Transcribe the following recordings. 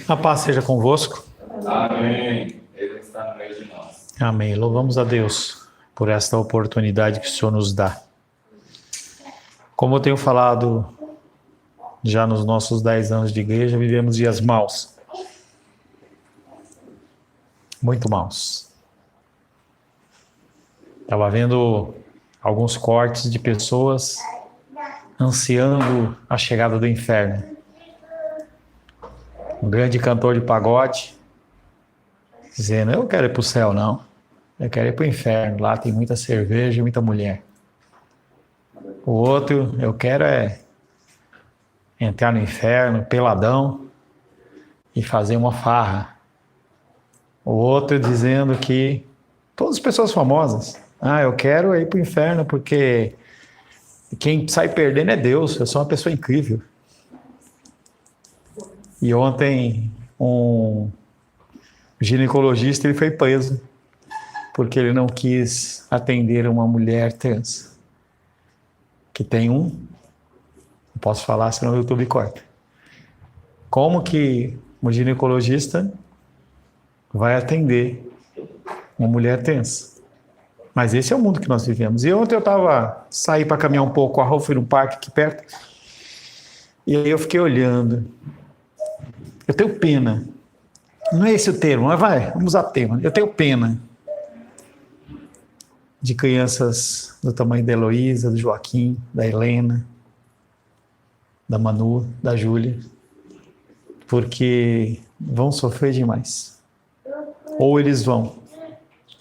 A paz seja convosco. Amém. Ele está no meio de nós. Amém. Louvamos a Deus por esta oportunidade que o Senhor nos dá. Como eu tenho falado já nos nossos 10 anos de igreja, vivemos dias maus. Muito maus. Estava vendo alguns cortes de pessoas ansiando a chegada do inferno. Um grande cantor de pagode dizendo: eu quero ir para o céu, não. Eu quero ir para o inferno. Lá tem muita cerveja e muita mulher. O outro: eu quero entrar no inferno peladão e fazer uma farra. O outro dizendo que todas as pessoas famosas: eu quero ir para o inferno porque quem sai perdendo é Deus, eu sou uma pessoa incrível. E ontem um ginecologista ele foi preso porque ele não quis atender uma mulher trans que tem não posso falar senão o YouTube corta. Como que um ginecologista vai atender uma mulher trans? Mas esse é o mundo que nós vivemos. E ontem eu saí para caminhar um pouco, a rua, fui num parque aqui perto, e aí eu fiquei olhando. Eu tenho pena. Não é esse o termo, mas vamos usar termo. Eu tenho pena de crianças do tamanho da Heloísa, do Joaquim, da Helena, da Manu, da Júlia, porque vão sofrer demais. Ou eles vão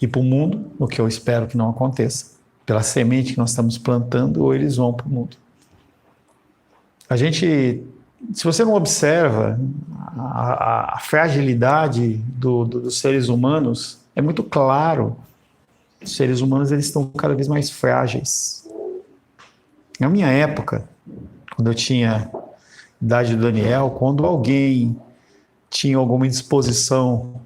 ir para o mundo, o que eu espero que não aconteça, pela semente que nós estamos plantando, ou eles vão para o mundo. Se você não observa a fragilidade dos seres humanos, é muito claro. Os seres humanos eles estão cada vez mais frágeis. Na minha época, quando eu tinha a idade do Daniel, quando alguém tinha alguma indisposição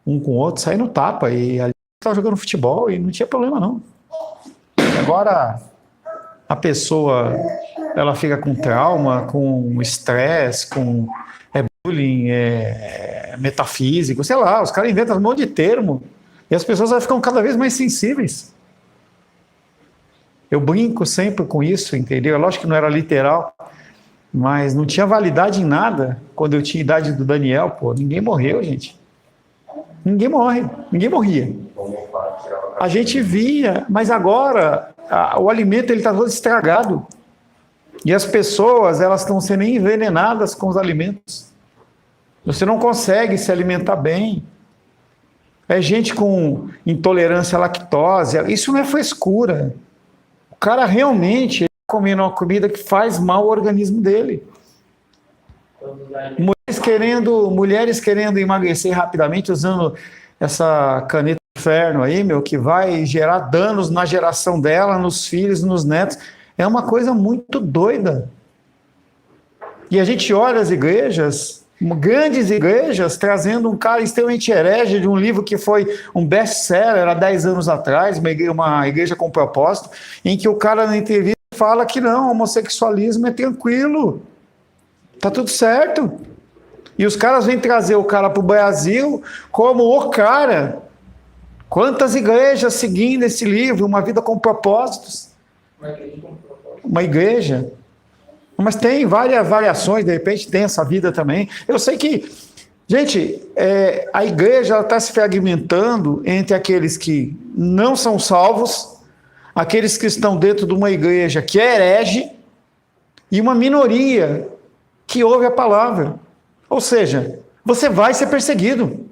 um com o outro, saía no tapa e ali estava jogando futebol e não tinha problema não. Agora a pessoa ela fica com trauma, com estresse, com bullying, metafísico, sei lá, os caras inventam um monte de termo e as pessoas ficam cada vez mais sensíveis. Eu brinco sempre com isso, entendeu? Lógico que não era literal, mas não tinha validade em nada quando eu tinha a idade do Daniel, ninguém morreu, gente. Ninguém morre, ninguém morria. A gente via, mas agora o alimento ele está todo estragado. E as pessoas, elas estão sendo envenenadas com os alimentos. Você não consegue se alimentar bem. É gente com intolerância à lactose. Isso não é frescura. O cara realmente está comendo uma comida que faz mal ao organismo dele. Mulheres querendo emagrecer rapidamente usando essa caneta do inferno aí, que vai gerar danos na geração dela, nos filhos, nos netos. É uma coisa muito doida. E a gente olha as igrejas, grandes igrejas, trazendo um cara extremamente herege de um livro que foi um best-seller há 10 anos atrás, uma igreja com propósito, em que o cara na entrevista fala que não, o homossexualismo é tranquilo, tá tudo certo. E os caras vêm trazer o cara para o Brasil como o cara. Quantas igrejas seguindo esse livro, Uma Vida com Propósitos? Uma igreja. Mas tem várias variações, de repente tem essa vida também. Eu sei que, gente, a igreja está se fragmentando entre aqueles que não são salvos, aqueles que estão dentro de uma igreja que é herege, e uma minoria que ouve a palavra. Ou seja, você vai ser perseguido.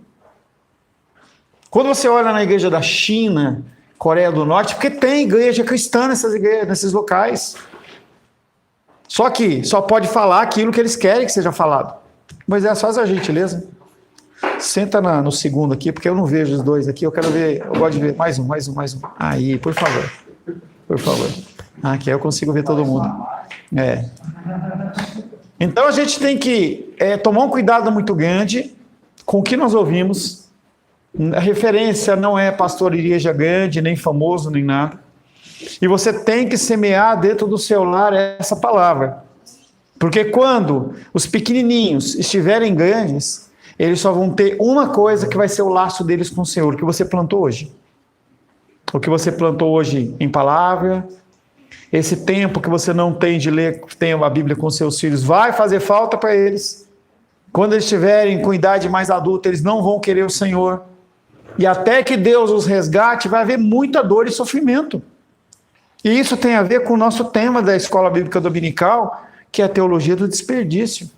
Quando você olha na igreja da China, Coreia do Norte, porque tem igreja cristã nessas igrejas, nesses locais. Só que só pode falar aquilo que eles querem que seja falado. Moisés, faz a gentileza. Senta no segundo aqui, porque eu não vejo os dois aqui. Eu quero ver, eu gosto de ver. Mais um. Aí, por favor. Por favor. Aqui eu consigo ver todo mundo. Então a gente tem que tomar um cuidado muito grande com o que nós ouvimos. A referência não é pastor igreja grande, nem famoso, nem nada. E você tem que semear dentro do seu lar essa palavra. Porque quando os pequenininhos estiverem grandes, eles só vão ter uma coisa que vai ser o laço deles com o Senhor, o que você plantou hoje. O que você plantou hoje em palavra, esse tempo que você não tem de ler a Bíblia com seus filhos, vai fazer falta para eles. Quando eles estiverem com idade mais adulta, eles não vão querer o Senhor. E até que Deus os resgate, vai haver muita dor e sofrimento. E isso tem a ver com o nosso tema da Escola Bíblica Dominical, que é a teologia do desperdício.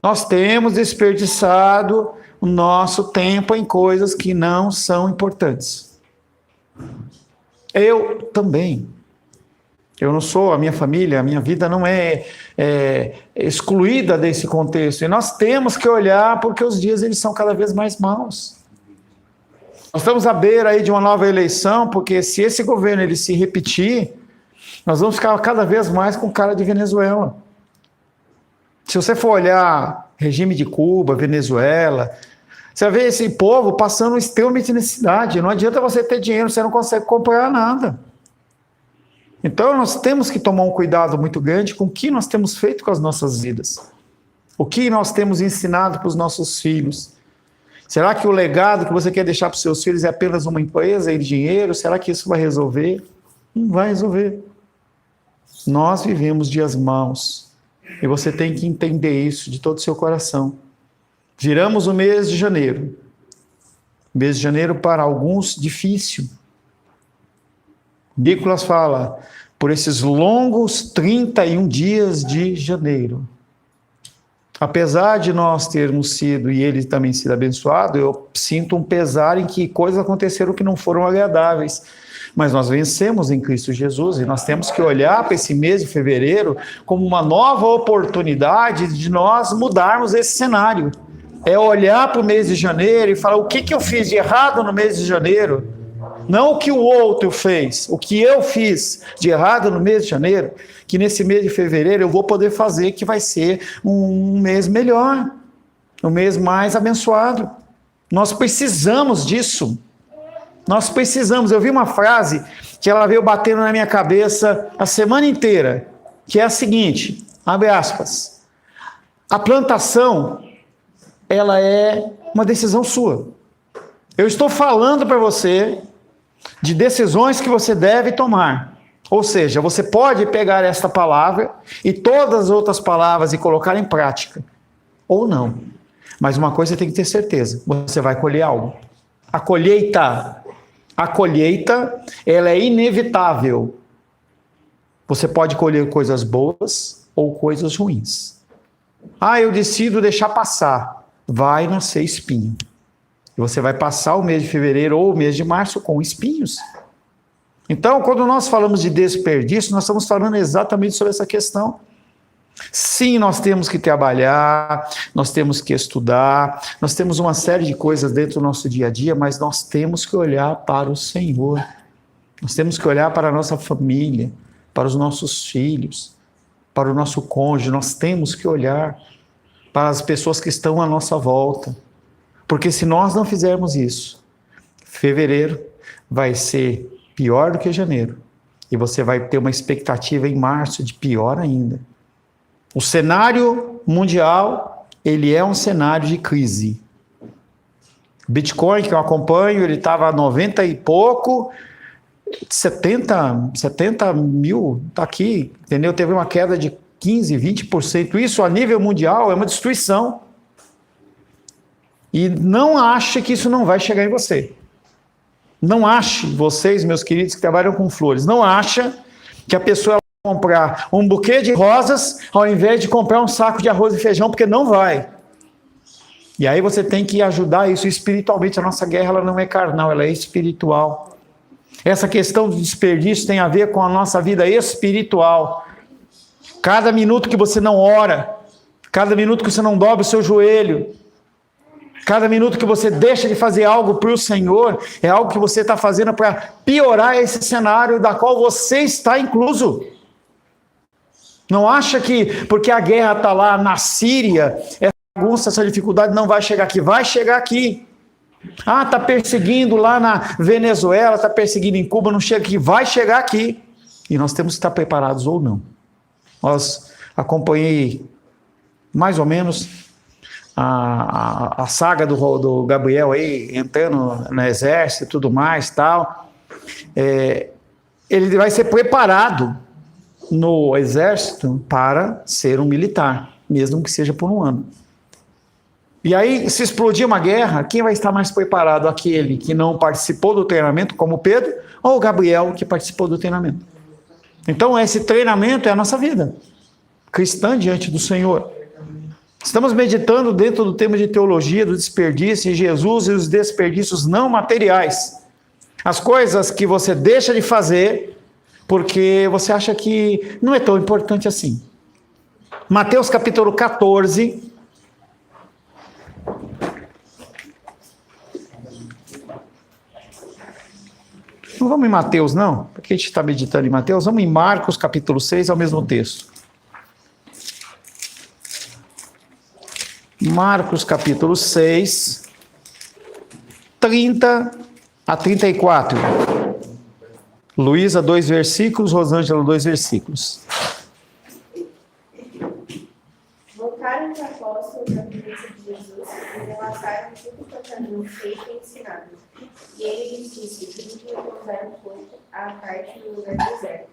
Nós temos desperdiçado o nosso tempo em coisas que não são importantes. Eu também. Eu não sou, a minha família, a minha vida não é excluída desse contexto. E nós temos que olhar porque os dias eles são cada vez mais maus. Nós estamos à beira aí de uma nova eleição, porque se esse governo ele se repetir, nós vamos ficar cada vez mais com cara de Venezuela. Se você for olhar regime de Cuba, Venezuela, você vai ver esse povo passando extremamente necessidade. Não adianta você ter dinheiro, você não consegue comprar nada. Então nós temos que tomar um cuidado muito grande com o que nós temos feito com as nossas vidas. O que nós temos ensinado para os nossos filhos. Será que o legado que você quer deixar para os seus filhos é apenas uma empresa e dinheiro? Será que isso vai resolver? Não vai resolver. Nós vivemos dias maus. E você tem que entender isso de todo o seu coração. Viramos o mês de janeiro. Mês de janeiro para alguns difícil. Nicolas fala, por esses longos 31 dias de janeiro. Apesar de nós termos sido, e ele também sido abençoado, eu sinto um pesar em que coisas aconteceram que não foram agradáveis. Mas nós vencemos em Cristo Jesus e nós temos que olhar para esse mês de fevereiro como uma nova oportunidade de nós mudarmos esse cenário. É olhar para o mês de janeiro e falar o que eu fiz de errado no mês de janeiro. Não o que o outro fez, o que eu fiz de errado no mês de janeiro, que nesse mês de fevereiro eu vou poder fazer, que vai ser um mês melhor, um mês mais abençoado. Nós precisamos disso. Nós precisamos. Eu vi uma frase que ela veio batendo na minha cabeça a semana inteira, que é a seguinte, abre aspas, a plantação, ela é uma decisão sua. Eu estou falando para você de decisões que você deve tomar. Ou seja, você pode pegar esta palavra e todas as outras palavras e colocar em prática. Ou não. Mas uma coisa você tem que ter certeza, você vai colher algo. A colheita, ela é inevitável. Você pode colher coisas boas ou coisas ruins. Eu decido deixar passar. Vai nascer espinho. E você vai passar o mês de fevereiro ou o mês de março com espinhos. Então, quando nós falamos de desperdício, nós estamos falando exatamente sobre essa questão. Sim, nós temos que trabalhar, nós temos que estudar, nós temos uma série de coisas dentro do nosso dia a dia, mas nós temos que olhar para o Senhor. Nós temos que olhar para a nossa família, para os nossos filhos, para o nosso cônjuge. Nós temos que olhar para as pessoas que estão à nossa volta. Porque se nós não fizermos isso, fevereiro vai ser pior do que janeiro. E você vai ter uma expectativa em março de pior ainda. O cenário mundial, ele é um cenário de crise. Bitcoin, que eu acompanho, ele estava a 90 e pouco, 70 mil, está aqui, entendeu? Teve uma queda de 15, 20%. Isso a nível mundial é uma destruição. E não ache que isso não vai chegar em você. Não ache, vocês, meus queridos que trabalham com flores, não acha que a pessoa vai comprar um buquê de rosas ao invés de comprar um saco de arroz e feijão, porque não vai. E aí você tem que ajudar isso espiritualmente. A nossa guerra ela não é carnal, ela é espiritual. Essa questão do desperdício tem a ver com a nossa vida espiritual. Cada minuto que você não ora, cada minuto que você não dobra o seu joelho, cada minuto que você deixa de fazer algo para o Senhor, é algo que você está fazendo para piorar esse cenário da qual você está incluso. Não acha que porque a guerra está lá na Síria, essa bagunça, essa dificuldade não vai chegar aqui. Vai chegar aqui. Está perseguindo lá na Venezuela, está perseguindo em Cuba, não chega aqui. Vai chegar aqui. E nós temos que estar preparados ou não. acompanhei mais ou menos a saga do Gabriel aí, entrando no exército e tudo mais, tal. Ele vai ser preparado no exército para ser um militar, mesmo que seja por um ano. E aí, se explodir uma guerra, quem vai estar mais preparado? Aquele que não participou do treinamento, como Pedro, ou o Gabriel, que participou do treinamento? Então, esse treinamento é a nossa vida cristã diante do Senhor. Estamos meditando dentro do tema de teologia do desperdício em Jesus e os desperdícios não materiais. As coisas que você deixa de fazer porque você acha que não é tão importante assim. Mateus capítulo 14. Não vamos em Mateus, não? Porque a gente está meditando em Mateus. Vamos em Marcos capítulo 6, é o mesmo texto. Marcos capítulo 6, 30 a 34. Luísa, 2 versículos. Rosângela, 2 versículos. Voltaram os apóstolos à presença de Jesus e relataram tudo quanto haviam feito e ensinado. E ele lhes disse: vinde repousar um pouco à parte no lugar deserto,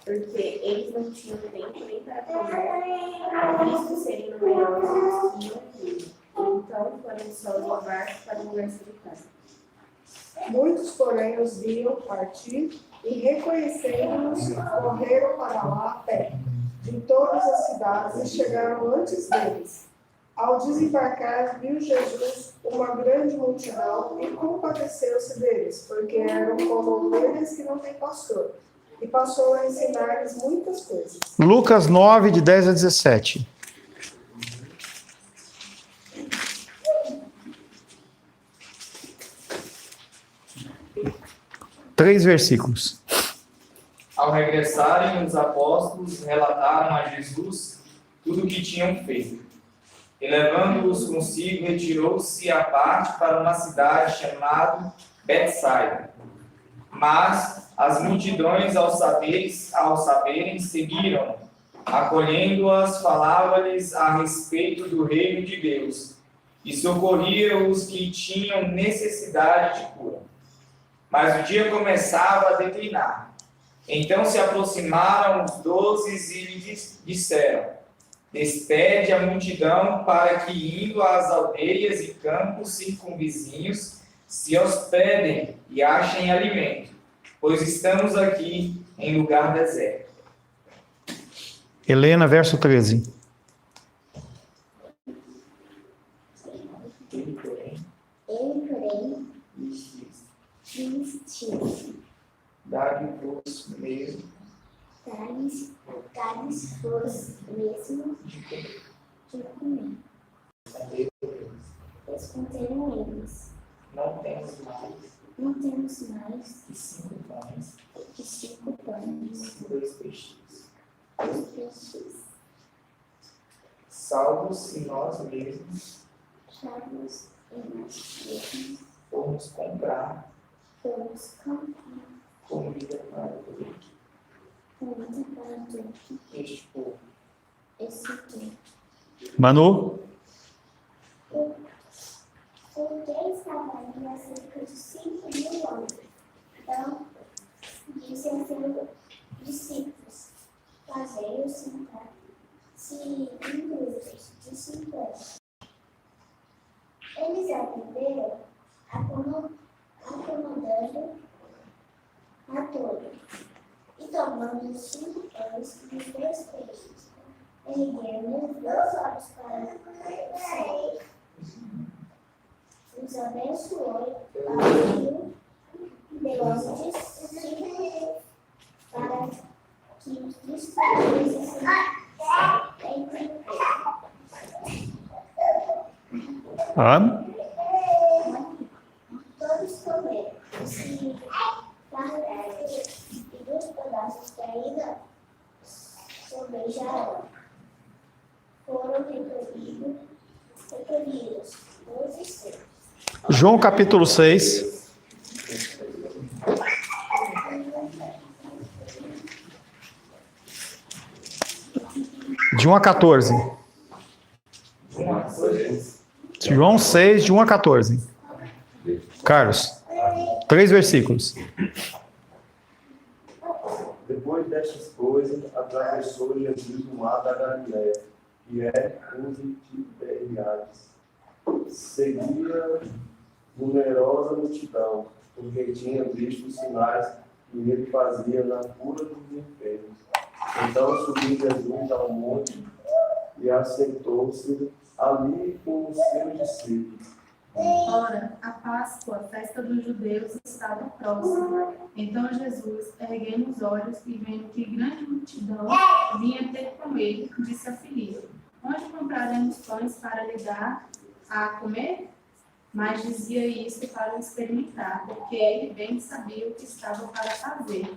porque eles não tinham tempo nem para comer, visto serem numerosos que iam tudo. Então foram só no barco para o lugar solitário. Muitos, porém, os viam partir e, reconhecendo-nos, correram para lá a pé, de todas as cidades, e chegaram antes deles. Ao desembarcar, viu Jesus uma grande multidão e compadeceu-se deles, porque eram como ovelhas que não têm pastor, e passou a ensinar-lhes muitas coisas. Lucas 9, de 10 a 17. Três versículos. Ao regressarem, os apóstolos relataram a Jesus tudo o que tinham feito. E levando-os consigo, retirou-se à parte para uma cidade chamada Betsaida. Mas as multidões, ao saberem, seguiram. Acolhendo-as, falava-lhes a respeito do reino de Deus, e socorria os que tinham necessidade de cura. Mas o dia começava a declinar. Então se aproximaram os 12 e lhes disseram: despede a multidão para que, indo às aldeias e campos circunvizinhos, se hospedem e achem alimento, pois estamos aqui em lugar deserto. Helena, verso 13. Ele, porém, lhes disse: Dai-vos mesmo dai-vos mesmo de comer. Responderam eles: não temos mais não temos mais que 5 pães que 5 pães e 2 peixes. e 2 peixes. Salvos se nós mesmos Chavos e nós mesmos formos comprar fomos comprar comida para todo comida para todo este povo. esse tempo. Manu? Porque estava ali há cerca de 5.000 anos. Então, disse a seus discípulos: fazei-os sentar-se em grupos de 50. Eles atenderam, acomodando a todos, e tomando os 5 pães e os 2 peixes, ergueram os 2 olhos para o céu, os abençoou, abriu, deu-lhes discípulos para que os distribuíssem entre o povo. Todos comeram, se fartaram, e dos pedaços que ainda sobejaram foram recolhidos 12 cestos. João capítulo 6. De 1 a 14. João 6, de 1 a 14. Carlos, 3 versículos. Depois destas coisas, atravessou Jesus o mar da Galiléia, que é o de Tiberíades. Seguia numerosa multidão, porque tinha visto os sinais que ele fazia na cura dos enfermos. Então subiu Jesus ao monte e assentou-se ali com os seus discípulos. Ora, a Páscoa, a festa dos judeus, estava próxima. Então Jesus, erguendo os olhos e vendo que grande multidão vinha ter com ele, disse a Filipe: onde compraremos pães para lhe dar a comer? Mas dizia isso para o experimentar, porque ele bem sabia o que estava para fazer.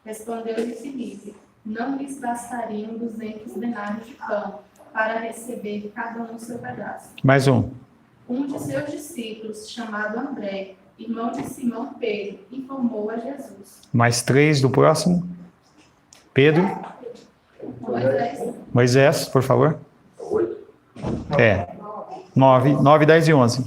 Respondeu-lhe Filipe: não lhes bastariam 200 denários de pão, para receber cada um o seu pedaço. Mais um. Um de seus discípulos, chamado André, irmão de Simão Pedro, informou a Jesus. Mais 3 do próximo. Pedro. Moisés, por favor. 8. 9, 10 e 11.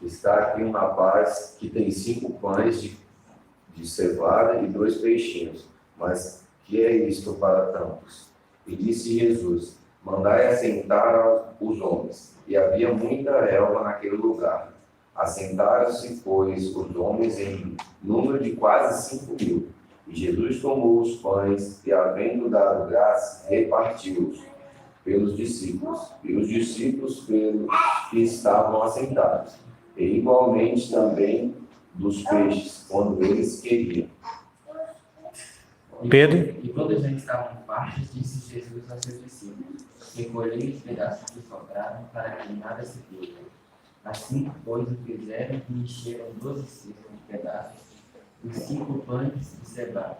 Está aqui um rapaz que tem 5 pães de cevada e 2 peixinhos. Mas que é isto para tantos? E disse Jesus: mandai assentar os homens. E havia muita relva naquele lugar. Assentaram-se, pois, os homens em número de quase 5.000. E Jesus tomou os pães e, havendo dado graça, repartiu-os pelos discípulos, e os discípulos pelos que estavam assentados, e igualmente também dos peixes, quando eles queriam. Pedro. E quando já estavam fartos, disse Jesus aos seus discípulos: recolhei os pedaços que sobraram, para que nada se perca. Assim, pois, o fizeram e encheram 12 cestos de pedaços, os 5 pães de cevada,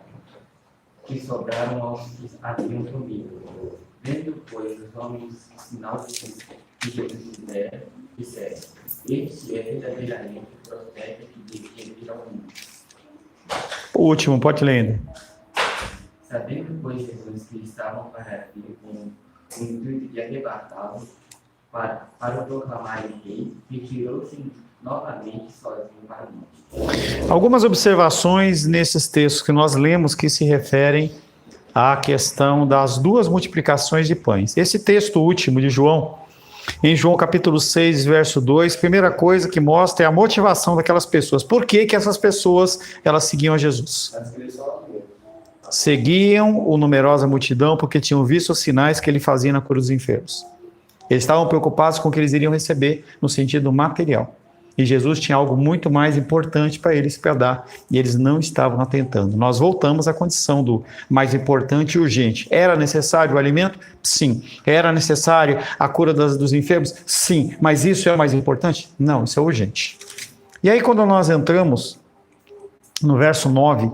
que sobraram aos que haviam comido. Vendo, pois, os homens o sinal que Jesus fizera, disseram: este é verdadeiramente o profeta que devia vir ao mundo. O último, pode ler ainda. Sabendo, pois, Jesus que estavam para vir com o intuito de arrebatá-lo para o proclamarem rei, retirou-se novamente sozinho para o monte. Algumas observações nesses textos que nós lemos que se referem à questão das 2 multiplicações de pães. Esse texto último de João, em João capítulo 6, verso 2, primeira coisa que mostra é a motivação daquelas pessoas. Por que que essas pessoas elas seguiam a Jesus? Seguiam o numerosa multidão porque tinham visto os sinais que ele fazia na cura dos enfermos. Eles estavam preocupados com o que eles iriam receber no sentido material. E Jesus tinha algo muito mais importante para eles para dar, e eles não estavam atentando. Nós voltamos à condição do mais importante e urgente. Era necessário o alimento? Sim. Era necessário a cura dos enfermos? Sim. Mas isso é o mais importante? Não, isso é urgente. E aí quando nós entramos no verso 9,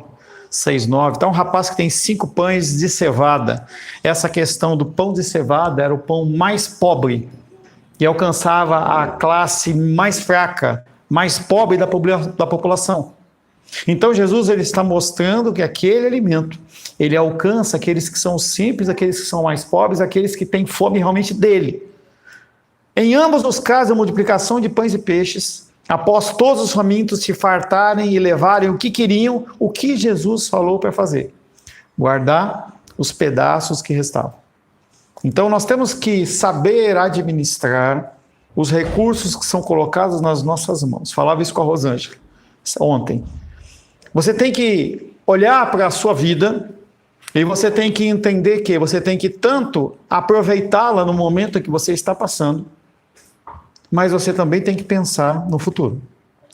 6, 9, está um rapaz que tem 5 pães de cevada. Essa questão do pão de cevada era o pão mais pobre e alcançava a classe mais fraca, mais pobre da população. Então Jesus ele está mostrando que aquele alimento, ele alcança aqueles que são simples, aqueles que são mais pobres, aqueles que têm fome realmente dele. Em ambos os casos, a multiplicação de pães e peixes, após todos os famintos se fartarem e levarem o que queriam, o que Jesus falou para fazer? Guardar os pedaços que restavam. Então nós temos que saber administrar os recursos que são colocados nas nossas mãos. Falava isso com a Rosângela ontem. Você tem que olhar para a sua vida e você tem que entender que você tem que tanto aproveitá-la no momento que você está passando, mas você também tem que pensar no futuro.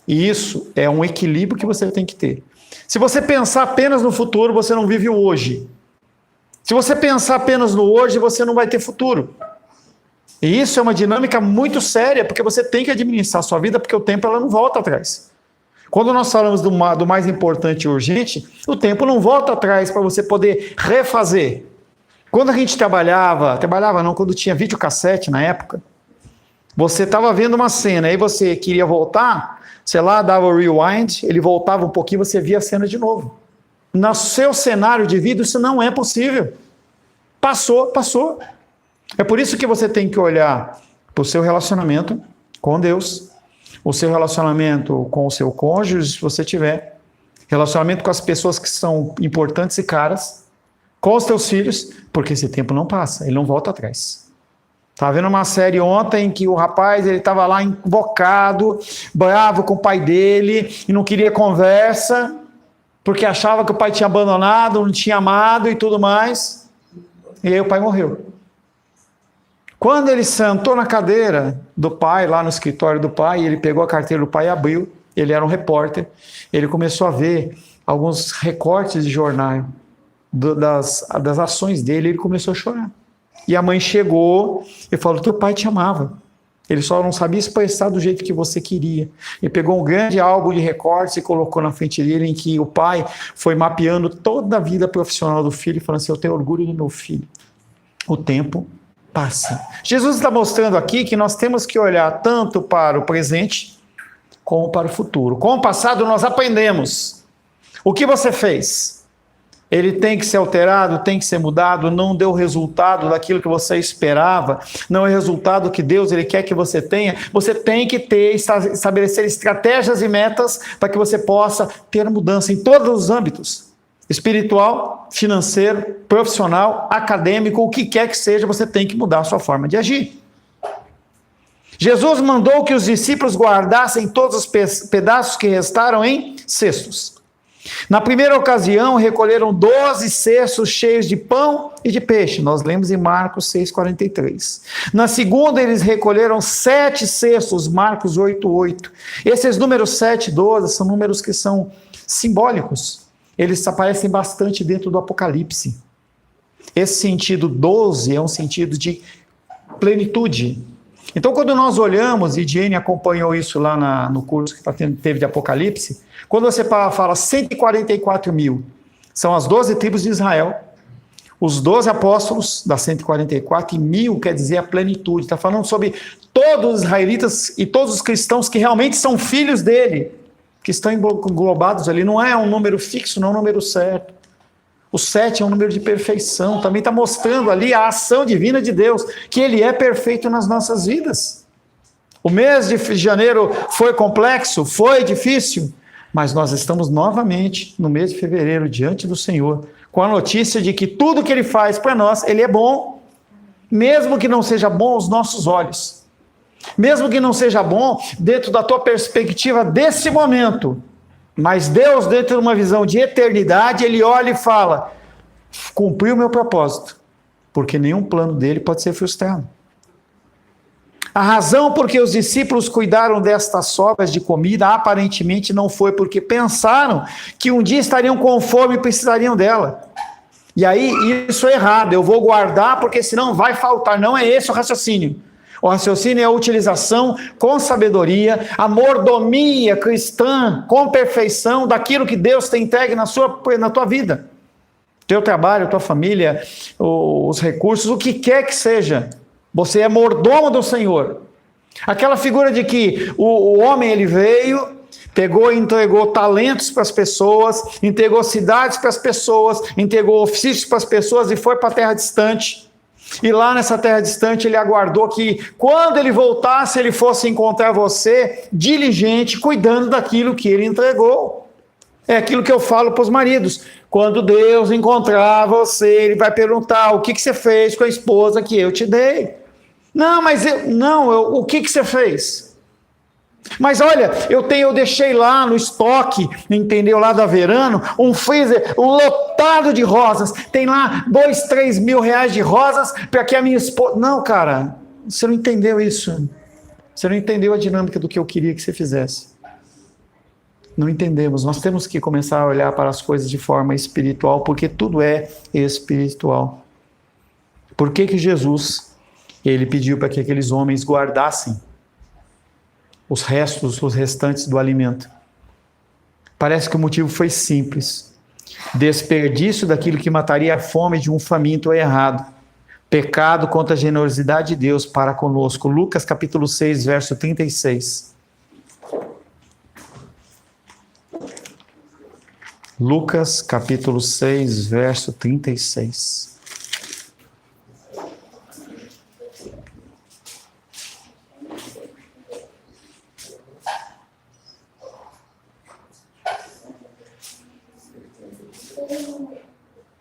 E isso é um equilíbrio que você tem que ter. Se você pensar apenas no futuro, você não vive o hoje. Se você pensar apenas no hoje, você não vai ter futuro. E isso é uma dinâmica muito séria, porque você tem que administrar a sua vida, porque o tempo ela não volta atrás. Quando nós falamos do mais importante e urgente, o tempo não volta atrás para você poder refazer. Quando a gente trabalhava não, quando tinha videocassete na época, você estava vendo uma cena, aí você queria voltar, sei lá, dava o rewind, ele voltava um pouquinho, você via a cena de novo. No seu cenário de vida, isso não é possível. Passou, passou. É por isso que você tem que olhar para o seu relacionamento com Deus, o seu relacionamento com o seu cônjuge, se você tiver, relacionamento com as pessoas que são importantes e caras, com os teus filhos, porque esse tempo não passa, ele não volta atrás. Estava vendo uma série ontem que o rapaz ele estava lá invocado, bravo com o pai dele, e não queria conversa, porque achava que o pai tinha abandonado, não tinha amado e tudo mais. E aí o pai morreu. Quando ele sentou na cadeira do pai, lá no escritório do pai, ele pegou a carteira do pai e abriu, ele era um repórter, ele começou a ver alguns recortes de jornal das ações dele, ele começou a chorar. E a mãe chegou e falou, teu pai te amava, ele só não sabia expressar do jeito que você queria. E pegou um grande álbum de recortes e colocou na frente dele, em que o pai foi mapeando toda a vida profissional do filho, falando assim, eu tenho orgulho do meu filho. O tempo passa. Jesus está mostrando aqui que nós temos que olhar tanto para o presente como para o futuro. Com o passado nós aprendemos. O que você fez? Ele tem que ser alterado, tem que ser mudado, não deu resultado daquilo que você esperava, não é o resultado que Deus ele quer que você tenha. Você tem que estabelecer estratégias e metas para que você possa ter mudança em todos os âmbitos. Espiritual, financeiro, profissional, acadêmico, o que quer que seja, você tem que mudar a sua forma de agir. Jesus mandou que os discípulos guardassem todos os pedaços que restaram em cestos. Na primeira ocasião, recolheram 12 cestos cheios de pão e de peixe. Nós lemos em Marcos 6,43. Na segunda, eles recolheram 7 cestos, Marcos 8,8. Esses números 7 e 12 são números que são simbólicos. Eles aparecem bastante dentro do Apocalipse. Esse sentido 12 é um sentido de plenitude. Então, quando nós olhamos, e Jane acompanhou isso lá no curso que teve de Apocalipse, quando você fala 144 mil, são as 12 tribos de Israel, os 12 apóstolos das 144, e 1000 quer dizer a plenitude. Está falando sobre todos os israelitas e todos os cristãos que realmente são filhos dele, que estão englobados ali. Não é um número fixo, não é um número certo. O 7 é um número de perfeição, também está mostrando ali a ação divina de Deus, que Ele é perfeito nas nossas vidas. O mês de janeiro foi complexo, foi difícil, mas nós estamos novamente no mês de fevereiro diante do Senhor, com a notícia de que tudo que Ele faz para nós, Ele é bom, mesmo que não seja bom aos nossos olhos, mesmo que não seja bom dentro da tua perspectiva desse momento. Mas Deus, dentro de uma visão de eternidade, Ele olha e fala, cumpriu o meu propósito, porque nenhum plano dele pode ser frustrado. A razão por que os discípulos cuidaram destas sobras de comida, aparentemente não foi porque pensaram que um dia estariam com fome e precisariam dela. E aí, isso é errado, eu vou guardar porque senão vai faltar. Não é esse o raciocínio. O raciocínio é a utilização com sabedoria, a mordomia cristã com perfeição daquilo que Deus tem entregue na tua vida. Teu trabalho, tua família, os recursos, o que quer que seja. Você é mordomo do Senhor. Aquela figura de que o homem ele veio, pegou e entregou talentos para as pessoas, entregou cidades para as pessoas, entregou ofícios para as pessoas e foi para a terra distante. E lá nessa terra distante ele aguardou que quando ele voltasse ele fosse encontrar você diligente, cuidando daquilo que ele entregou. É aquilo que eu falo para os maridos. Quando Deus encontrar você, Ele vai perguntar o que você fez com a esposa que eu te dei. Não, mas o que você fez? Mas olha, eu deixei lá no estoque, entendeu, lá da Verano, um freezer lotado de rosas. Tem lá 2-3 mil reais de rosas para que a minha esposa... Não, cara, você não entendeu isso. Você não entendeu a dinâmica do que eu queria que você fizesse. Não entendemos. Nós temos que começar a olhar para as coisas de forma espiritual, porque tudo é espiritual. Por que Jesus, ele pediu para que aqueles homens guardassem os restantes do alimento? Parece que o motivo foi simples. Desperdício daquilo que mataria a fome de um faminto é errado. Pecado contra a generosidade de Deus para conosco. Lucas capítulo 6, verso 36. Lucas capítulo 6, verso 36.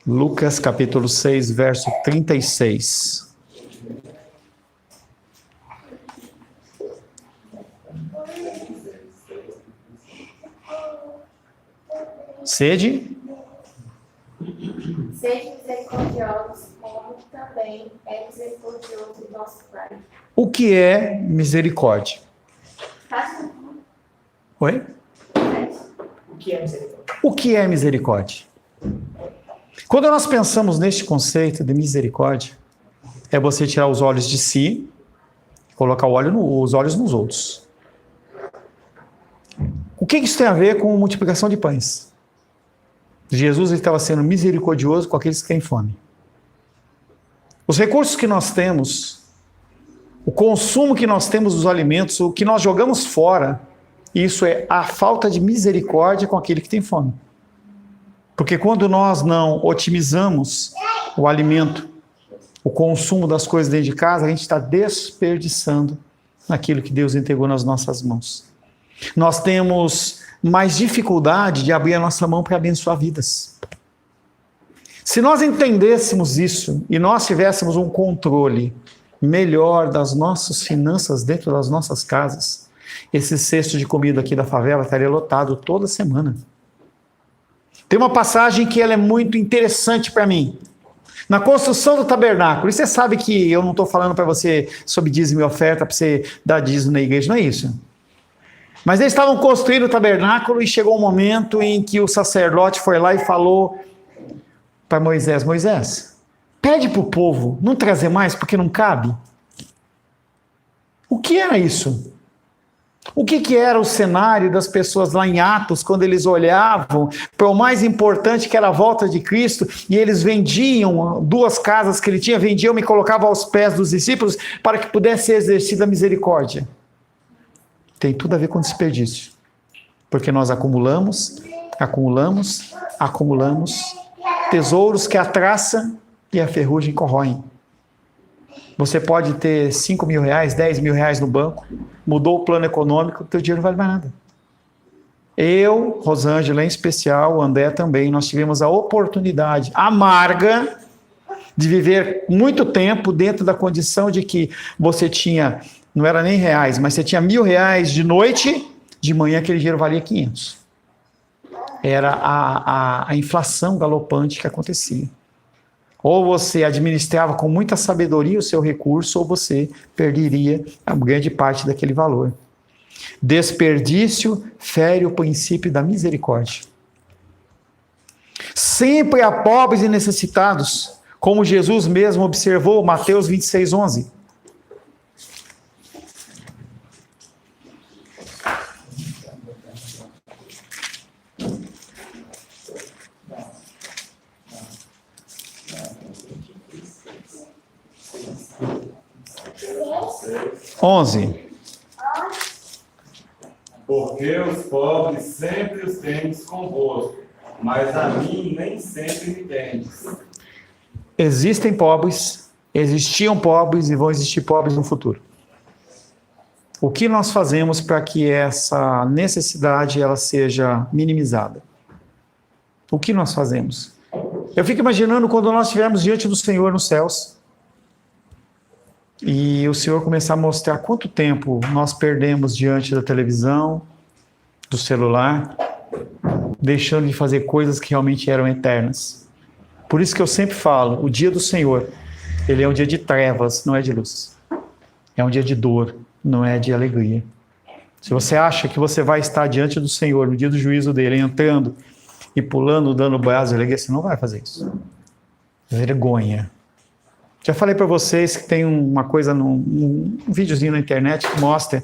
Lucas capítulo 6, verso 36. Sede? Sede misericordiosos, como também é misericordioso o nosso Pai. O que é misericórdia? Fácil? Oi? O que é misericórdia? O que é misericórdia? Quando nós pensamos neste conceito de misericórdia, é você tirar os olhos de si e colocar os olhos nos outros. O que isso tem a ver com multiplicação de pães? Jesus estava sendo misericordioso com aqueles que têm fome. Os recursos que nós temos, o consumo que nós temos dos alimentos, o que nós jogamos fora, isso é a falta de misericórdia com aquele que tem fome. Porque quando nós não otimizamos o alimento, o consumo das coisas dentro de casa, a gente está desperdiçando naquilo que Deus entregou nas nossas mãos. Nós temos mais dificuldade de abrir a nossa mão para abençoar vidas. Se nós entendêssemos isso e nós tivéssemos um controle melhor das nossas finanças dentro das nossas casas, esse cesto de comida aqui da favela estaria lotado toda semana. Tem uma passagem que ela é muito interessante para mim. Na construção do tabernáculo, e você sabe que eu não estou falando para você sobre dízimo e oferta, para você dar dízimo na igreja, não é isso. Mas eles estavam construindo o tabernáculo e chegou um momento em que o sacerdote foi lá e falou para Moisés, Moisés, pede para o povo não trazer mais porque não cabe. O que era isso? O que era o cenário das pessoas lá em Atos, quando eles olhavam para o mais importante que era a volta de Cristo, e eles vendiam 2 casas que ele tinha, vendiam e colocavam aos pés dos discípulos para que pudesse ser exercida a misericórdia. Tem tudo a ver com desperdício. Porque nós acumulamos tesouros que a traça e a ferrugem corroem. Você pode ter 5 mil reais, 10 mil reais no banco, mudou o plano econômico, o teu dinheiro não vale mais nada. Eu, Rosângela em especial, o André também, nós tivemos a oportunidade amarga de viver muito tempo dentro da condição de que você tinha, não era nem reais, mas você tinha R$1.000 de noite, de manhã aquele dinheiro valia 500. Era a inflação galopante que acontecia. Ou você administrava com muita sabedoria o seu recurso, ou você perderia a grande parte daquele valor. Desperdício fere o princípio da misericórdia. Sempre há pobres e necessitados, como Jesus mesmo observou, Mateus 26:11. Porque os pobres sempre os tendes convosco, mas a mim nem sempre me tendes. Existem pobres, existiam pobres e vão existir pobres no futuro. O que nós fazemos para que essa necessidade ela seja minimizada? O que nós fazemos? Eu fico imaginando quando nós estivermos diante do Senhor nos céus e o Senhor começar a mostrar quanto tempo nós perdemos diante da televisão, do celular, deixando de fazer coisas que realmente eram eternas. Por isso que eu sempre falo, o dia do Senhor, ele é um dia de trevas, não é de luz. É um dia de dor, não é de alegria. Se você acha que você vai estar diante do Senhor no dia do juízo dele, entrando e pulando, dando braço de alegria, você não vai fazer isso. Vergonha. Já falei para vocês que tem uma coisa, um videozinho na internet que mostra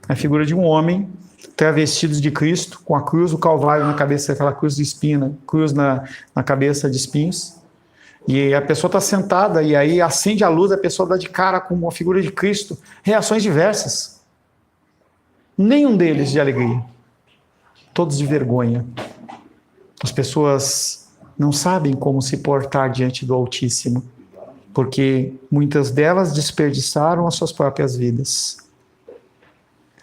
a figura de um homem travestido de Cristo, com a cruz do Calvário na cabeça, aquela cruz de espinho, cruz na cabeça de espinhos. E a pessoa está sentada e aí acende a luz, a pessoa dá de cara com uma figura de Cristo. Reações diversas. Nenhum deles de alegria. Todos de vergonha. As pessoas não sabem como se portar diante do Altíssimo, porque muitas delas desperdiçaram as suas próprias vidas.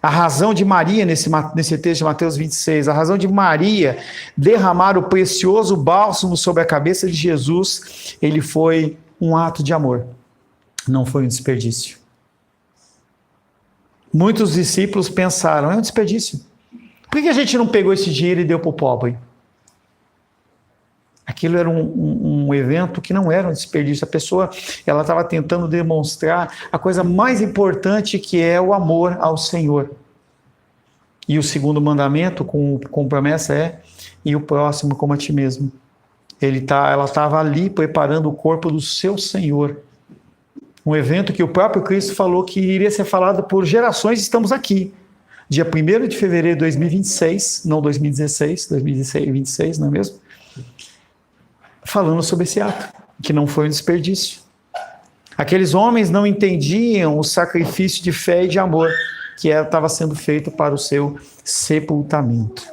A razão de Maria, nesse texto de Mateus 26, a razão de Maria derramar o precioso bálsamo sobre a cabeça de Jesus, ele foi um ato de amor, não foi um desperdício. Muitos discípulos pensaram, é um desperdício. Por que a gente não pegou esse dinheiro e deu para o pobre? Aquilo era um evento que não era um desperdício. A pessoa ela estava tentando demonstrar a coisa mais importante, que é o amor ao Senhor. E o segundo mandamento, com promessa, é: e o próximo como a ti mesmo. Ela estava ali preparando o corpo do seu Senhor. Um evento que o próprio Cristo falou que iria ser falado por gerações. Estamos aqui, dia 1º de fevereiro de 2026, não 2016, 2026, não é mesmo? Falando sobre esse ato, que não foi um desperdício. Aqueles homens não entendiam o sacrifício de fé e de amor que estava sendo feito para o seu sepultamento.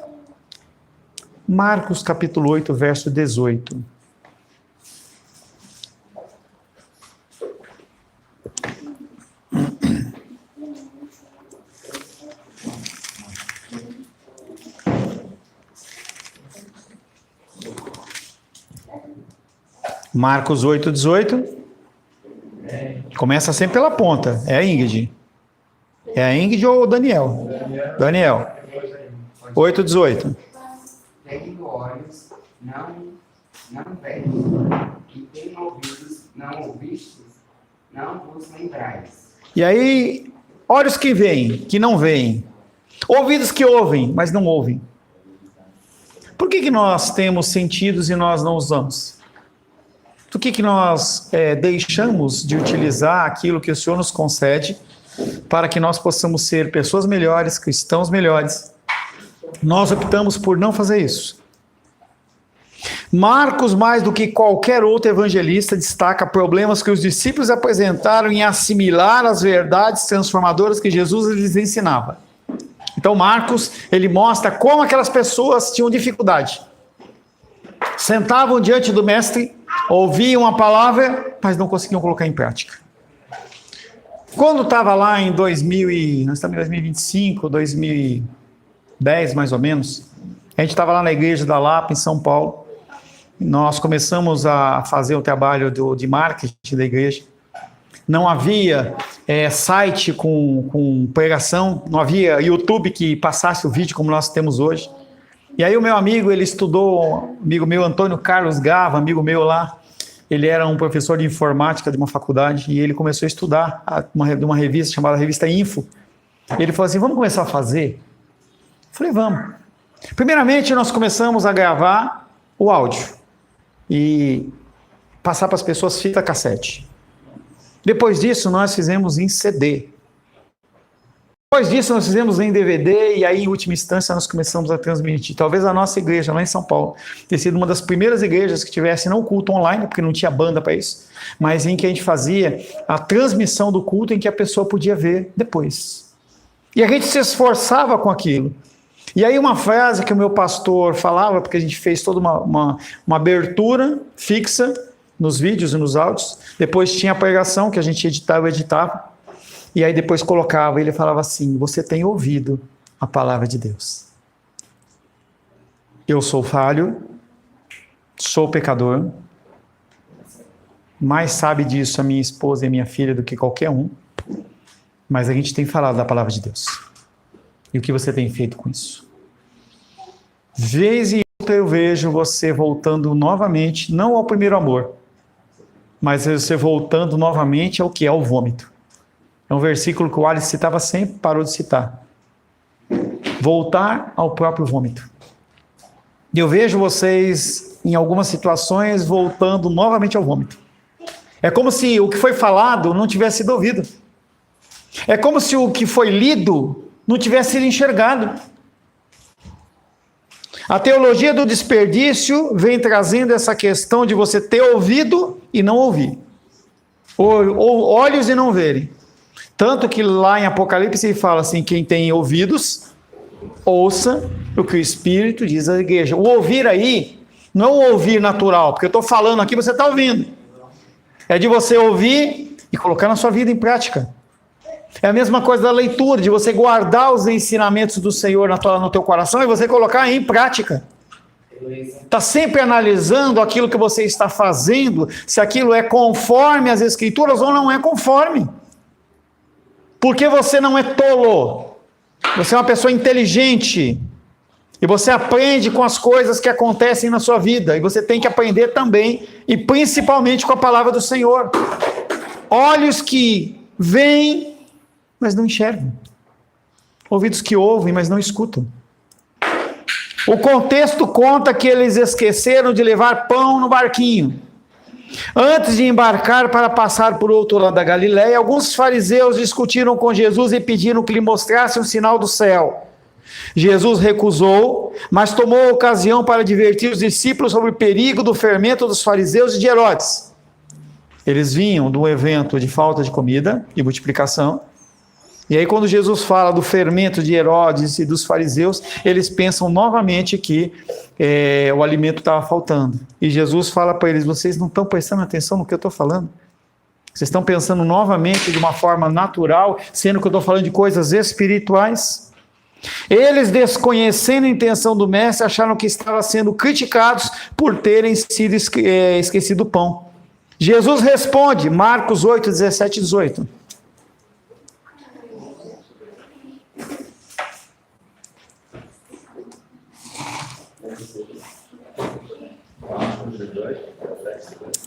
Marcos capítulo 8, verso 18. Marcos 8, 18. Começa sempre pela ponta. É a Ingrid. É a Ingrid ou o Daniel? Daniel. 8, 18. Tendo olhos, não veem, e tendo ouvidos, não ouvistes, não vos lembrais. E aí, olhos que veem, que não veem. Ouvidos que ouvem, mas não ouvem. Por que nós temos sentidos e nós não usamos? Por que nós deixamos de utilizar aquilo que o Senhor nos concede para que nós possamos ser pessoas melhores, cristãos melhores? Nós optamos por não fazer isso. Marcos, mais do que qualquer outro evangelista, destaca problemas que os discípulos apresentaram em assimilar as verdades transformadoras que Jesus lhes ensinava. Então Marcos, ele mostra como aquelas pessoas tinham dificuldade. Sentavam diante do mestre, ouviam a palavra, mas não conseguiam colocar em prática. Quando estava lá em nós estamos em 2025, 2010 mais ou menos, a gente estava lá na igreja da Lapa, em São Paulo. Nós começamos a fazer o trabalho de marketing da igreja. Não havia site com pregação, não havia YouTube que passasse o vídeo como nós temos hoje. E aí o meu amigo, ele estudou, amigo meu, Antônio Carlos Gava, amigo meu lá, ele era um professor de informática de uma faculdade, e ele começou a estudar de uma revista chamada Revista Info. Ele falou assim, vamos começar a fazer? Eu falei, vamos. Primeiramente, nós começamos a gravar o áudio e passar para as pessoas fita cassete. Depois disso, nós fizemos em CD. Depois disso, nós fizemos em DVD e aí, em última instância, nós começamos a transmitir. Talvez a nossa igreja, lá em São Paulo, tenha sido uma das primeiras igrejas que tivesse não culto online, porque não tinha banda para isso, mas em que a gente fazia a transmissão do culto em que a pessoa podia ver depois. E a gente se esforçava com aquilo. E aí uma frase que o meu pastor falava, porque a gente fez toda uma abertura fixa nos vídeos e nos áudios, depois tinha a pregação que a gente editava, e aí depois colocava, e ele falava assim, você tem ouvido a palavra de Deus. Eu sou falho, sou pecador, mais sabe disso a minha esposa e a minha filha do que qualquer um, mas a gente tem falado da palavra de Deus. E o que você tem feito com isso? Vez e outra eu vejo você voltando novamente, não ao primeiro amor, mas você voltando novamente ao que é o vômito. É um versículo que o Alice citava sempre, parou de citar. Voltar ao próprio vômito. E eu vejo vocês, em algumas situações, voltando novamente ao vômito. É como se o que foi falado não tivesse sido ouvido. É como se o que foi lido não tivesse sido enxergado. A teologia do desperdício vem trazendo essa questão de você ter ouvido e não ouvir. Ou olhos e não verem. Tanto que lá em Apocalipse ele fala assim, quem tem ouvidos, ouça o que o Espírito diz à igreja. O ouvir aí, não é o ouvir natural, porque eu estou falando aqui, você está ouvindo. É de você ouvir e colocar na sua vida em prática. É a mesma coisa da leitura, de você guardar os ensinamentos do Senhor no teu coração e você colocar em prática. Está sempre analisando aquilo que você está fazendo, se aquilo é conforme as Escrituras ou não é conforme. Porque você não é tolo, você é uma pessoa inteligente, e você aprende com as coisas que acontecem na sua vida, e você tem que aprender também, e principalmente com a palavra do Senhor. Olhos que veem, mas não enxergam. Ouvidos que ouvem, mas não escutam. O contexto conta que eles esqueceram de levar pão no barquinho. Antes de embarcar para passar por outro lado da Galileia, alguns fariseus discutiram com Jesus e pediram que lhe mostrasse um sinal do céu. Jesus recusou, mas tomou a ocasião para advertir os discípulos sobre o perigo do fermento dos fariseus e de Herodes. Eles vinham de um evento de falta de comida e multiplicação. E aí, quando Jesus fala do fermento de Herodes e dos fariseus, eles pensam novamente que o alimento estava faltando. E Jesus fala para eles: vocês não estão prestando atenção no que eu estou falando? Vocês estão pensando novamente de uma forma natural, sendo que eu estou falando de coisas espirituais? Eles, desconhecendo a intenção do mestre, acharam que estavam sendo criticados por terem sido esquecido o pão. Jesus responde, Marcos 8, 17 e 18.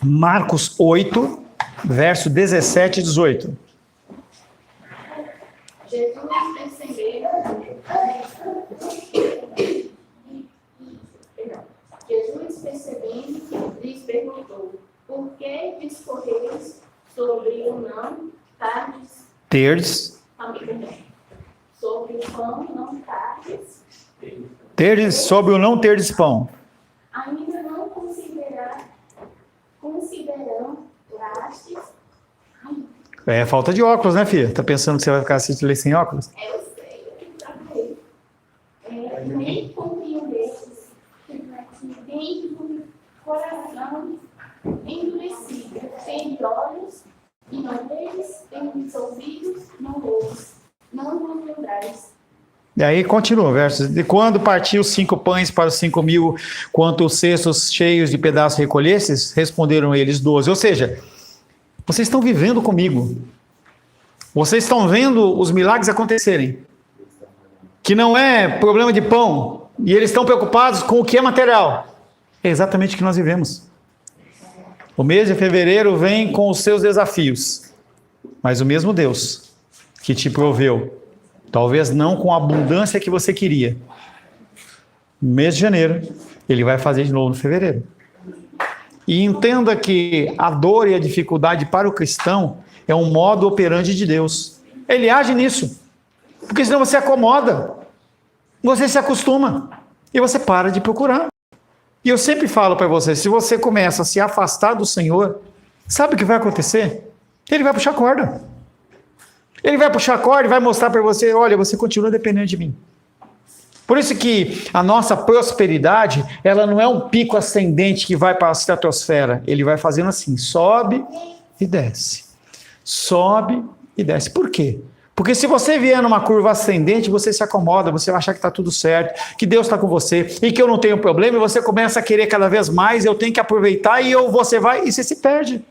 Marcos 8, verso 17 e 18. Jesus percebendo, lhes perguntou: por que discorreis sobre o não tardes? Sobre o pão não tardes? Sobre o não terdes pão. Ainda não considerastes? É falta de óculos, né, filha? Tá pensando que você vai ficar assistindo sem óculos? Eu sei. Nem compreendestes, dentro do coração endurecido, tem olhos e não vedes, tem ouvidos, não ouves, não lembrais. E aí continua o verso. De quando partiu 5 pães para os 5.000, quanto os cestos cheios de pedaços recolhestes? Responderam eles 12. Ou seja, vocês estão vivendo comigo. Vocês estão vendo os milagres acontecerem. Que não é problema de pão. E eles estão preocupados com o que é material. É exatamente o que nós vivemos. O mês de fevereiro vem com os seus desafios. Mas o mesmo Deus que te proveu, talvez não com a abundância que você queria, no mês de janeiro, ele vai fazer de novo no fevereiro. E entenda que a dor e a dificuldade para o cristão é um modo operandi de Deus. Ele age nisso. Porque senão você acomoda. Você se acostuma. E você para de procurar. E eu sempre falo para você, se você começa a se afastar do Senhor, sabe o que vai acontecer? Ele vai puxar corda. Ele vai puxar a corda e vai mostrar para você, olha, você continua dependendo de mim. Por isso que a nossa prosperidade, ela não é um pico ascendente que vai para a estratosfera. Ele vai fazendo assim, sobe e desce. Sobe e desce. Por quê? Porque se você vier numa curva ascendente, você se acomoda, você vai achar que está tudo certo, que Deus está com você e que eu não tenho problema, e você começa a querer cada vez mais, eu tenho que aproveitar, e você vai e você se perde.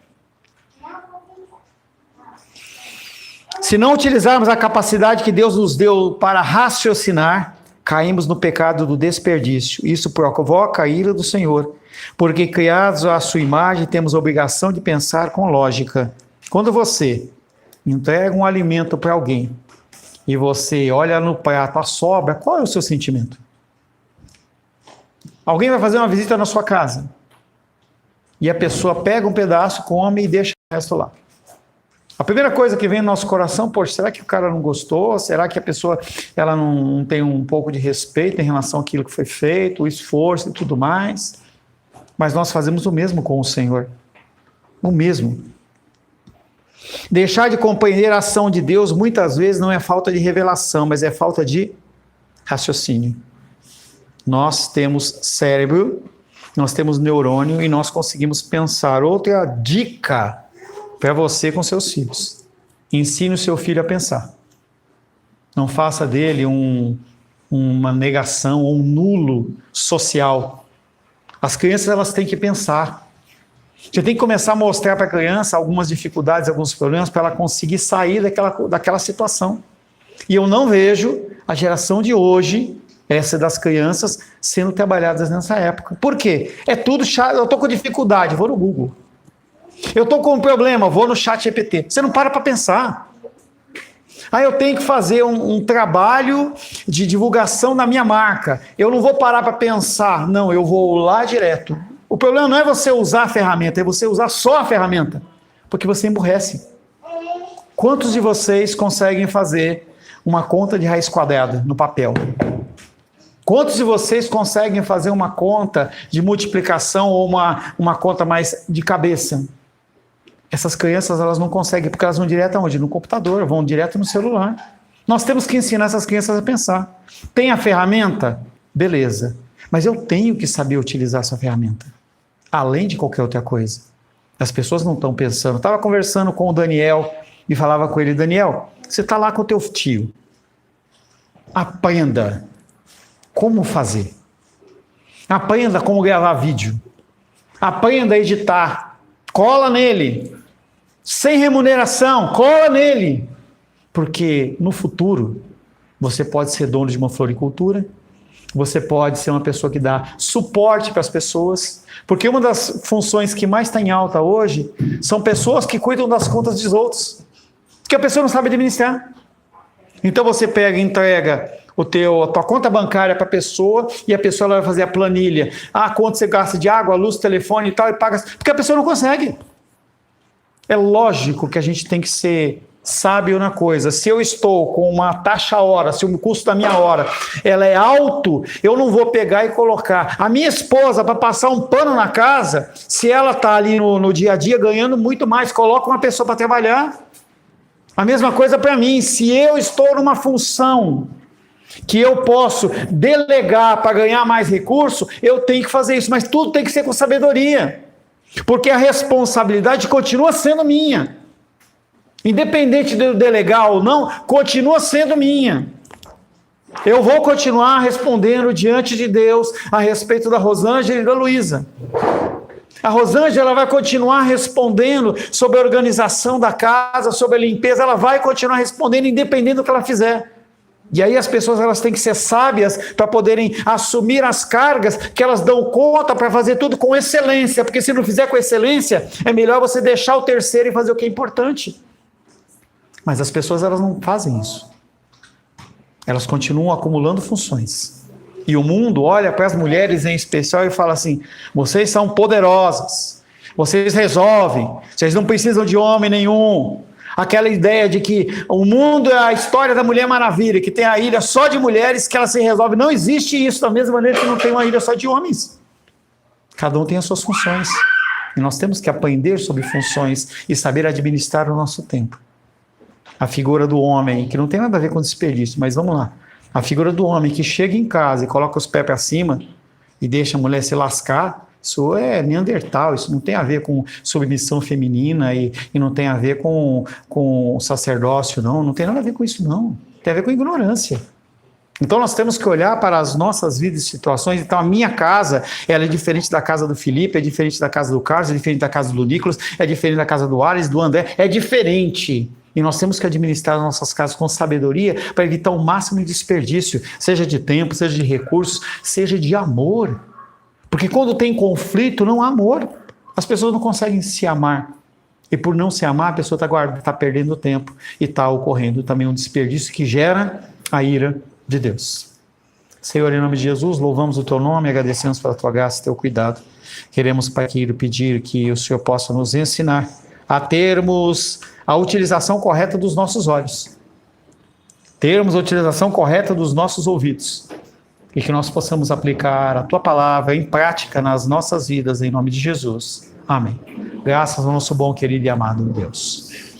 Se não utilizarmos a capacidade que Deus nos deu para raciocinar, caímos no pecado do desperdício. Isso provoca a ira do Senhor, porque criados à sua imagem, temos a obrigação de pensar com lógica. Quando você entrega um alimento para alguém e você olha no prato a sobra, qual é o seu sentimento? Alguém vai fazer uma visita na sua casa e a pessoa pega um pedaço, come e deixa o resto lá. A primeira coisa que vem no nosso coração, poxa, será que o cara não gostou? Será que a pessoa ela não tem um pouco de respeito em relação àquilo que foi feito, o esforço e tudo mais? Mas nós fazemos o mesmo com o Senhor. O mesmo. Deixar de compreender a ação de Deus muitas vezes não é falta de revelação, mas é falta de raciocínio. Nós temos cérebro, nós temos neurônio e nós conseguimos pensar. Outra dica para você com seus filhos. ensine o seu filho a pensar. Não faça dele uma negação ou um nulo social. As crianças, elas têm que pensar. Você tem que começar a mostrar para a criança algumas dificuldades, alguns problemas, para ela conseguir sair daquela situação. E eu não vejo a geração de hoje, essa das crianças, sendo trabalhadas nessa época. Por quê? É tudo chato. Eu estou com dificuldade, vou no Google. Eu estou com um problema, vou no ChatGPT. Você não para pensar. Eu tenho que fazer um trabalho de divulgação da minha marca. Eu não vou parar para pensar. Não, eu vou lá direto. O problema não é você usar a ferramenta, é você usar só a ferramenta. Porque você emburrece. Quantos de vocês conseguem fazer uma conta de raiz quadrada no papel? Quantos de vocês conseguem fazer uma conta de multiplicação ou uma conta mais de cabeça? Essas crianças, elas não conseguem, porque elas vão direto aonde? No computador, vão direto no celular. Nós temos que ensinar essas crianças a pensar. Tem a ferramenta? Beleza. Mas eu tenho que saber utilizar essa ferramenta. Além de qualquer outra coisa. As pessoas não estão pensando. Eu estava conversando com o Daniel e falava com ele, Daniel, você está lá com o teu tio. Aprenda como fazer. Aprenda como gravar vídeo. Aprenda a editar. Cola nele. Sem remuneração, cola nele. Porque no futuro, você pode ser dono de uma floricultura, você pode ser uma pessoa que dá suporte para as pessoas, porque uma das funções que mais está em alta hoje são pessoas que cuidam das contas dos outros, porque a pessoa não sabe administrar. Então você pega e entrega a tua conta bancária para a pessoa e a pessoa ela vai fazer a planilha. Quanto você gasta de água, luz, telefone e tal, e paga, porque a pessoa não consegue. É lógico que a gente tem que ser sábio na coisa. Se eu estou com uma taxa hora, se o custo da minha hora ela é alto, eu não vou pegar e colocar. A minha esposa, para passar um pano na casa, se ela está ali no dia a dia ganhando muito mais, coloca uma pessoa para trabalhar. A mesma coisa para mim. Se eu estou numa função que eu posso delegar para ganhar mais recurso, eu tenho que fazer isso. Mas tudo tem que ser com sabedoria. Porque a responsabilidade continua sendo minha. Independente de eu delegar ou não, continua sendo minha. Eu vou continuar respondendo diante de Deus a respeito da Rosângela e da Luísa. A Rosângela vai continuar respondendo sobre a organização da casa, sobre a limpeza, ela vai continuar respondendo independente do que ela fizer. E aí as pessoas elas têm que ser sábias para poderem assumir as cargas que elas dão conta para fazer tudo com excelência, porque se não fizer com excelência, é melhor você deixar o terceiro e fazer o que é importante. Mas as pessoas elas não fazem isso. Elas continuam acumulando funções. E o mundo olha para as mulheres em especial e fala assim, vocês são poderosas, vocês resolvem, vocês não precisam de homem nenhum. Aquela ideia de que o mundo é a história da Mulher Maravilha, que tem a ilha só de mulheres, que ela se resolve. Não existe isso, da mesma maneira que não tem uma ilha só de homens. Cada um tem as suas funções. E nós temos que aprender sobre funções e saber administrar o nosso tempo. A figura do homem, que não tem nada a ver com desperdício, mas vamos lá. A figura do homem que chega em casa e coloca os pés para cima e deixa a mulher se lascar, isso é neandertal, isso não tem a ver com submissão feminina e não tem a ver com sacerdócio, não tem nada a ver com isso, não. Tem a ver com ignorância. Então nós temos que olhar para as nossas vidas e situações. Então a minha casa, ela é diferente da casa do Felipe, é diferente da casa do Carlos, é diferente da casa do Nicolas, é diferente da casa do Ares, do André, é diferente. E nós temos que administrar as nossas casas com sabedoria para evitar o máximo de desperdício, seja de tempo, seja de recursos, seja de amor. Porque quando tem conflito, não há amor. As pessoas não conseguem se amar. E por não se amar, a pessoa está perdendo tempo. E está ocorrendo também um desperdício que gera a ira de Deus. Senhor, em nome de Jesus, louvamos o Teu nome, agradecemos pela Tua graça e Teu cuidado. Queremos, Pai querido, pedir que o Senhor possa nos ensinar a termos a utilização correta dos nossos olhos. Termos a utilização correta dos nossos ouvidos. E que nós possamos aplicar a Tua palavra em prática nas nossas vidas, em nome de Jesus. Amém. Graças ao nosso bom, querido e amado Deus.